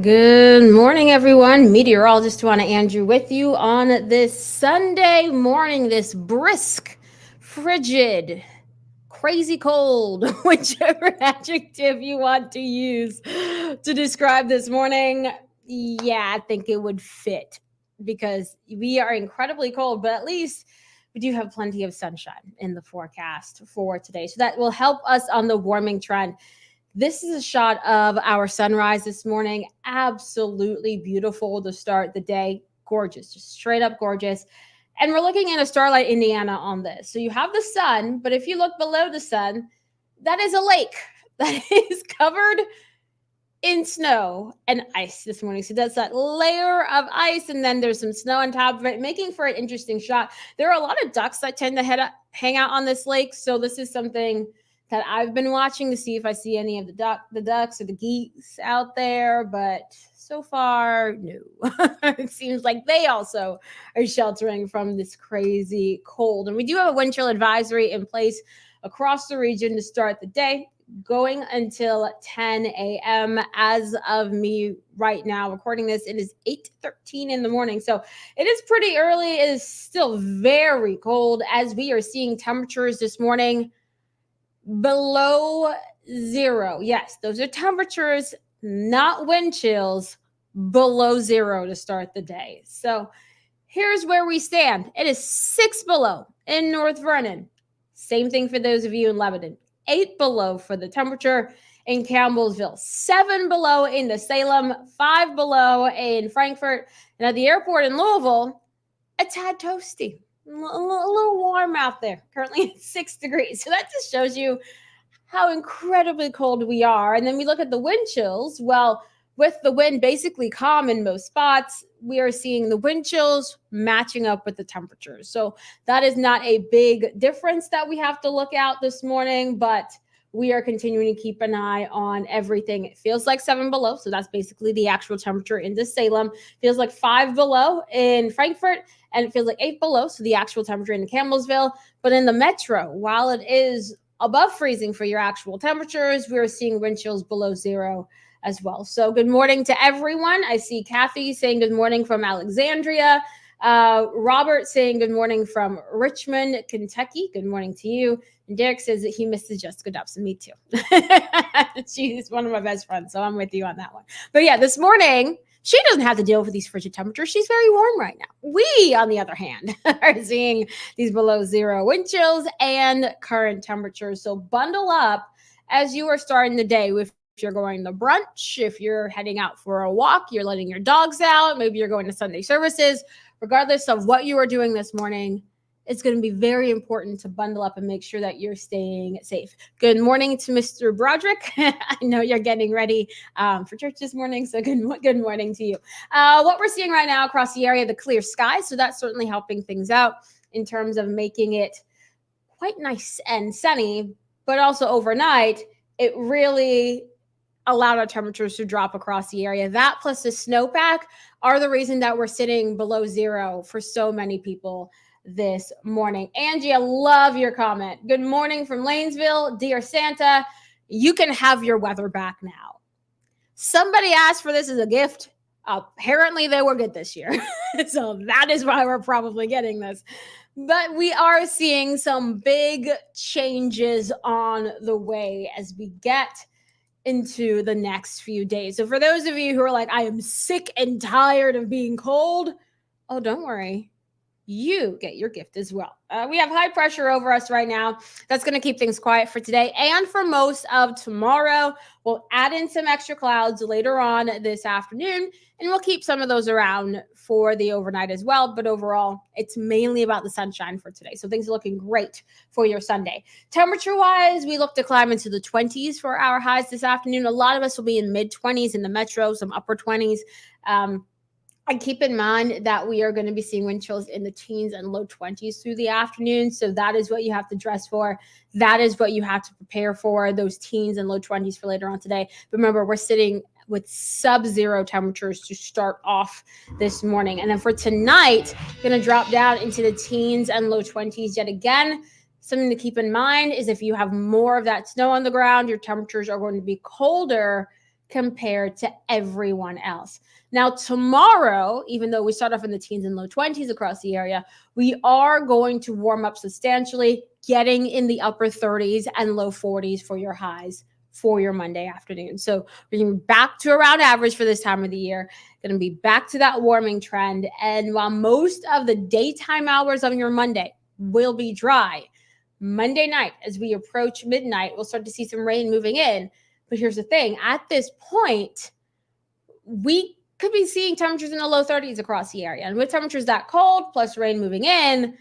Good morning, everyone. Meteorologist Tawana Andrew with you on this Sunday morning, this brisk, frigid, crazy cold, whichever adjective you want to use to describe this morning. Yeah, I think it would fit because we are incredibly cold, but at least we do have plenty of sunshine in the forecast for today. So that will help us on the warming trend. This is a shot of our sunrise this morning. Absolutely beautiful to start the day. Gorgeous, just straight up gorgeous. And we're looking at a Starlight, Indiana on this. So you have the sun, but if you look below the sun, that is a lake that is covered in snow and ice this morning. So that's that layer of ice, and then there's some snow on top of it, making for an interesting shot. There are a lot of ducks that tend to hang out on this lake. So this is something that I've been watching to see if I see any of the ducks or the geese out there, but so far, no. It seems like they also are sheltering from this crazy cold. And we do have a wind chill advisory in place across the region to start the day, going until 10 a.m. As of me right now recording this, it is 8:13 in the morning. So it is pretty early. It is still very cold as we are seeing temperatures this morning below zero. Yes, those are temperatures, not wind chills, below zero to start the day. So here's where we stand. It is 6 below in North Vernon. Same thing for those of you in Lebanon. 8 below for the temperature in Campbellsville. 7 below in the Salem. 5 below in Frankfort. And at the airport in Louisville, a tad toasty. A little warm out there. Currently at 6 degrees. So that just shows you how incredibly cold we are. And then we look at the wind chills. Well, with the wind basically calm in most spots, we are seeing the wind chills matching up with the temperatures. So that is not a big difference that we have to look out this morning, but we are continuing to keep an eye on everything. It feels like 7 below. So that's basically the actual temperature in the Salem. Feels like 5 below in Frankfort, and it feels like 8 below. So the actual temperature in Campbellsville. But in the metro, while it is above freezing for your actual temperatures, we're seeing wind chills below zero as well. So good morning to everyone. I see Kathy saying good morning from Alexandria. Robert saying good morning from Richmond, Kentucky. Good morning to you. And Derek says that he misses Jessica Dobson. Me too. She's one of my best friends, so I'm with you on that one. But yeah, this morning, she doesn't have to deal with these frigid temperatures. She's very warm right now. We, on the other hand, are seeing these below zero wind chills and current temperatures. So bundle up as you are starting the day. If you're going to brunch, if you're heading out for a walk, you're letting your dogs out, maybe you're going to Sunday services, regardless of what you are doing this morning, it's going to be very important to bundle up and make sure that you're staying safe. Good morning to Mr. Broderick. I know you're getting ready for church this morning, so good morning to you. What we're seeing right now across the area, the clear sky, so that's certainly helping things out in terms of making it quite nice and sunny, but also overnight, it really allowed our temperatures to drop across the area. That plus the snowpack are the reason that we're sitting below zero for so many people this morning. Angie, I love your comment. Good morning from Lanesville. Dear Santa, you can have your weather back now. Somebody asked for this as a gift. Apparently they were good this year. So that is why we're probably getting this. But we are seeing some big changes on the way as we get into the next few days. So for those of you who are like, I am sick and tired of being cold, oh, don't worry. You get your gift as well. We have high pressure over us right now. That's going to keep things quiet for today and for most of tomorrow. We'll add in some extra clouds later on this afternoon, and we'll keep some of those around for the overnight as well. But overall, it's mainly about the sunshine for today. So things are looking great for your Sunday. Temperature-wise, we look to climb into the 20s for our highs this afternoon. A lot of us will be in mid-20s in the metro, some upper 20s. And keep in mind that we are going to be seeing wind chills in the teens and low 20s through the afternoon. So that is what you have to dress for. That is what you have to prepare for, those teens and low 20s for later on today. But remember, we're sitting with sub-zero temperatures to start off this morning. And then for tonight, going to drop down into the teens and low 20s yet again. Something to keep in mind is if you have more of that snow on the ground, your temperatures are going to be colder compared to everyone else. Now, tomorrow, even though we start off in the teens and low 20s across the area, we are going to warm up substantially, getting in the upper 30s and low 40s for your highs for your Monday afternoon. So we're going to be back to around average for this time of the year, going to be back to that warming trend. And while most of the daytime hours of your Monday will be dry, Monday night, as we approach midnight, we'll start to see some rain moving in. But here's the thing, at this point, we could be seeing temperatures in the low 30s across the area. And with temperatures that cold, plus rain moving in,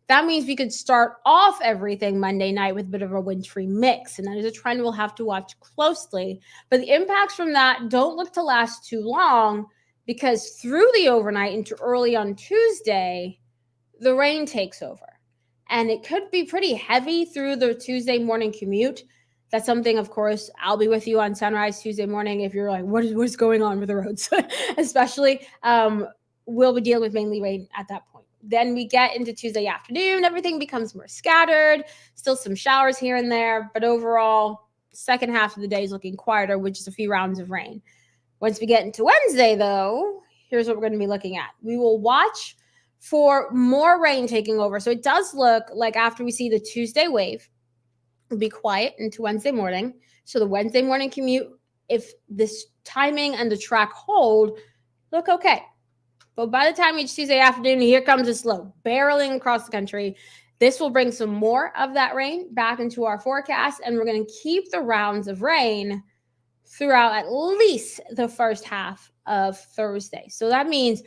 that means we could start off everything Monday night with a bit of a wintry mix. And that is a trend we'll have to watch closely. But the impacts from that don't look to last too long, because through the overnight into early on Tuesday, the rain takes over. And it could be pretty heavy through the Tuesday morning commute. That's something, of course, I'll be with you on Sunrise Tuesday morning. If you're like, what is going on with the roads? Especially, we'll be dealing with mainly rain at that point. Then we get into Tuesday afternoon. Everything becomes more scattered. Still some showers here and there. But overall, second half of the day is looking quieter with just a few rounds of rain. Once we get into Wednesday, though, here's what we're going to be looking at. We will watch for more rain taking over. So it does look like after we see the Tuesday wave, it'll be quiet into Wednesday morning. So the Wednesday morning commute, if this timing and the track hold, look okay. But by the time each Tuesday afternoon, here comes a slow barreling across the country. This will bring some more of that rain back into our forecast, and we're going to keep the rounds of rain throughout at least the first half of Thursday. So that means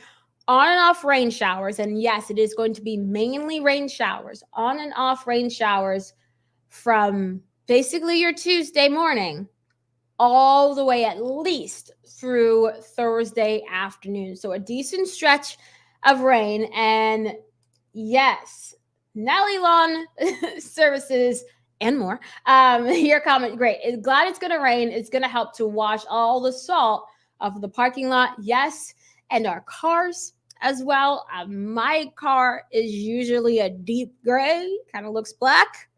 on and off rain showers. And yes, it is going to be mainly rain showers, on and off rain showers from basically your Tuesday morning all the way at least through Thursday afternoon. So a decent stretch of rain. And yes, Nelly Lawn Services and more. Your comment, great. Glad it's going to rain. It's going to help to wash all the salt off of the parking lot. Yes, and our cars as well. My car is usually a deep gray, kind of looks black.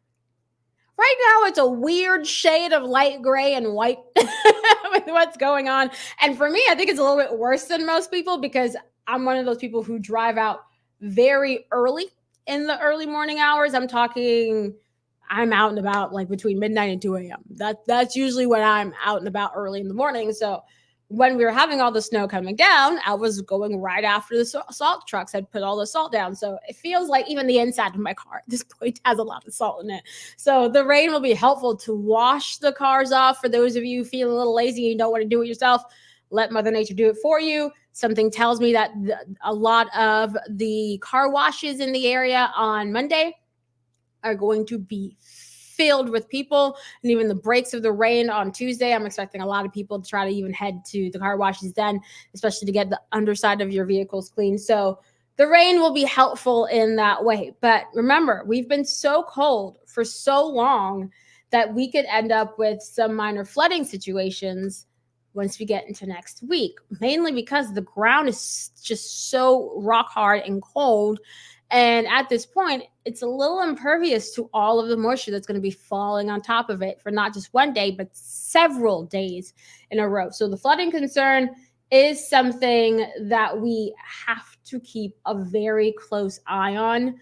Right now, it's a weird shade of light gray and white with what's going on. And for me, I think it's a little bit worse than most people because I'm one of those people who drive out very early in the early morning hours. I'm out and about like between midnight and 2 a.m. That's usually when I'm out and about early in the morning. So when we were having all the snow coming down, I was going right after the salt trucks had put all the salt down. So it feels like even the inside of my car at this point has a lot of salt in it. So the rain will be helpful to wash the cars off. For those of you feeling a little lazy and you don't want to do it yourself, let Mother Nature do it for you. Something tells me that a lot of the car washes in the area on Monday are going to be filled with people, and even the breaks of the rain on Tuesday, I'm expecting a lot of people to try to even head to the car washes then, especially to get the underside of your vehicles clean. So the rain will be helpful in that way. But remember, we've been so cold for so long that we could end up with some minor flooding situations once we get into next week, mainly because the ground is just so rock hard and cold. And at this point, it's a little impervious to all of the moisture that's going to be falling on top of it for not just one day, but several days in a row. So the flooding concern is something that we have to keep a very close eye on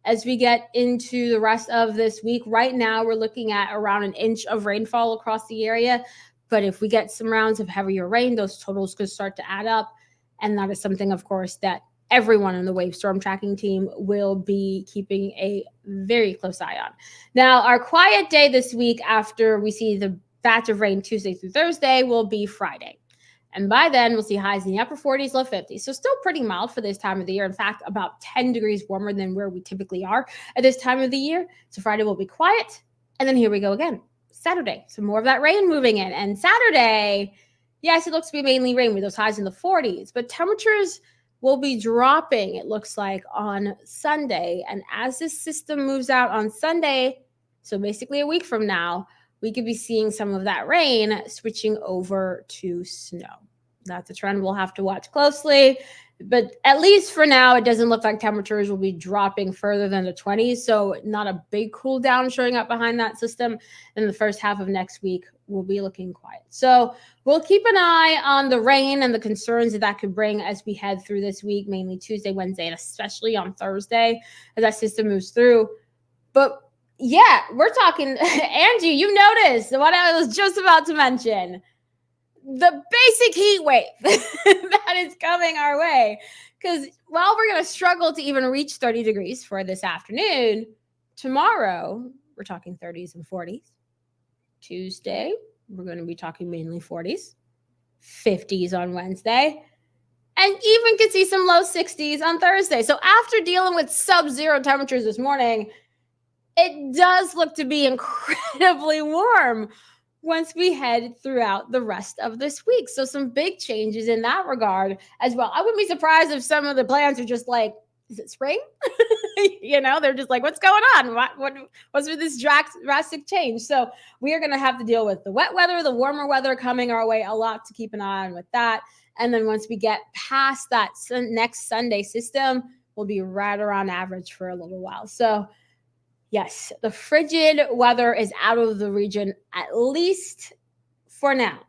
as we get into the rest of this week. Right now, we're looking at around an inch of rainfall across the area. But if we get some rounds of heavier rain, those totals could start to add up. And that is something, of course, that everyone in the wave storm tracking team will be keeping a very close eye on. Now, our quiet day this week after we see the batch of rain Tuesday through Thursday will be Friday. And by then, we'll see highs in the upper 40s, low 50s. So still pretty mild for this time of the year. In fact, about 10 degrees warmer than where we typically are at this time of the year. So Friday will be quiet. And then here we go again. Saturday, some more of that rain moving in. And Saturday, yes, it looks to be mainly rain with those highs in the 40s. But temperatures will be dropping, it looks like, on Sunday. And as this system moves out on Sunday, so basically a week from now, we could be seeing some of that rain switching over to snow. That's a trend we'll have to watch closely. But at least for now, it doesn't look like temperatures will be dropping further than the 20s. So not a big cool down showing up behind that system. And the first half of next week will be looking quiet. So we'll keep an eye on the rain and the concerns that could bring as we head through this week, mainly Tuesday, Wednesday, and especially on Thursday as that system moves through. But yeah, we're talking, Angie, you noticed what I was just about to mention. The basic heat wave that is coming our way. Because while we're going to struggle to even reach 30 degrees for this afternoon, tomorrow we're talking 30s and 40s. Tuesday, we're going to be talking mainly 40s, 50s on Wednesday, and even could see some low 60s on Thursday. So after dealing with sub-zero temperatures this morning, it does look to be incredibly warm once we head throughout the rest of this week. So some big changes in that regard as well. I wouldn't be surprised if some of the plants are just like, is it spring? They're just like, what's going on? What's with this drastic change? So we are going to have to deal with the wet weather, the warmer weather coming our way, a lot to keep an eye on with that. And then once we get past that next Sunday system, we'll be right around average for a little while. So yes, the frigid weather is out of the region, at least for now.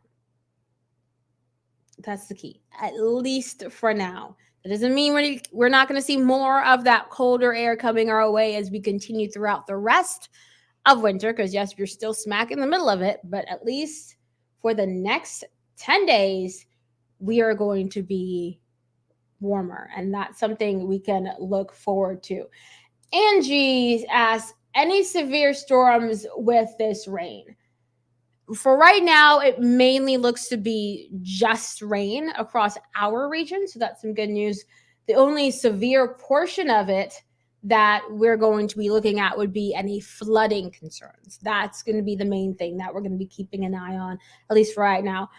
That's the key, at least for now. That doesn't mean we're not going to see more of that colder air coming our way as we continue throughout the rest of winter, because yes, you're still smack in the middle of it, but at least for the next 10 days, we are going to be warmer, and that's something we can look forward to. Angie asks, any severe storms with this rain? For right now, it mainly looks to be just rain across our region. So that's some good news. The only severe portion of it that we're going to be looking at would be any flooding concerns. That's going to be the main thing that we're going to be keeping an eye on, at least for right now.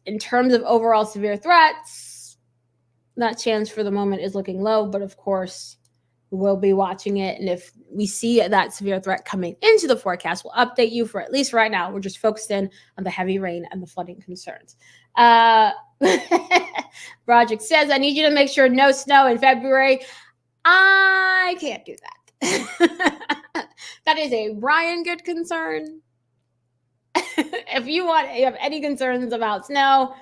In terms of overall severe threats, that chance for the moment is looking low, but of course, we'll be watching it. And if we see that severe threat coming into the forecast, we'll update you. For at least right now, we're just focused in on the heavy rain and the flooding concerns. Project says, I need you to make sure no snow in February. I can't do that. That is a Brian Good concern. If you have any concerns about snow,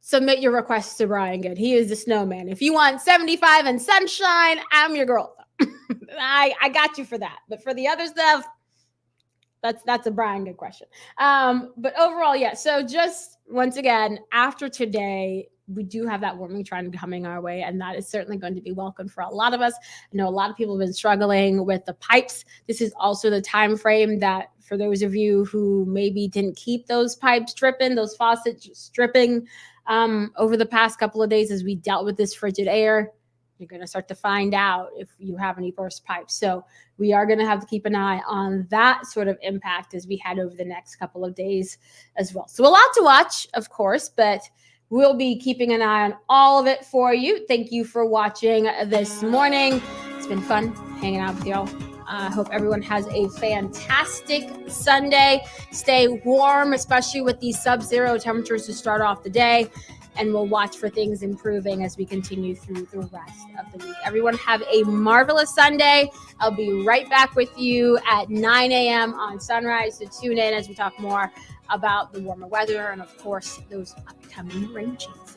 submit your requests to Brian Good. He is the snowman. If you want 75 and sunshine, I'm your girl. I got you for that. But for the other stuff, that's a Brian Good question. But overall, yeah. So just once again, after today, we do have that warming trend coming our way, and that is certainly going to be welcome for a lot of us. I know a lot of people have been struggling with the pipes. This is also the time frame that, for those of you who maybe didn't keep those pipes dripping, those faucets dripping over the past couple of days as we dealt with this frigid air, you're going to start to find out if you have any burst pipes. So we are going to have to keep an eye on that sort of impact as we head over the next couple of days as well. So a lot to watch, of course, but we'll be keeping an eye on all of it for you. Thank you for watching this morning. It's been fun hanging out with y'all. I hope everyone has a fantastic Sunday. Stay warm, especially with these sub-zero temperatures to start off the day. and we'll watch for things improving as we continue through the rest of the week. Everyone have a marvelous Sunday. I'll be right back with you at 9 a.m. on Sunrise to tune in as we talk more about the warmer weather and, of course, those upcoming rain changes.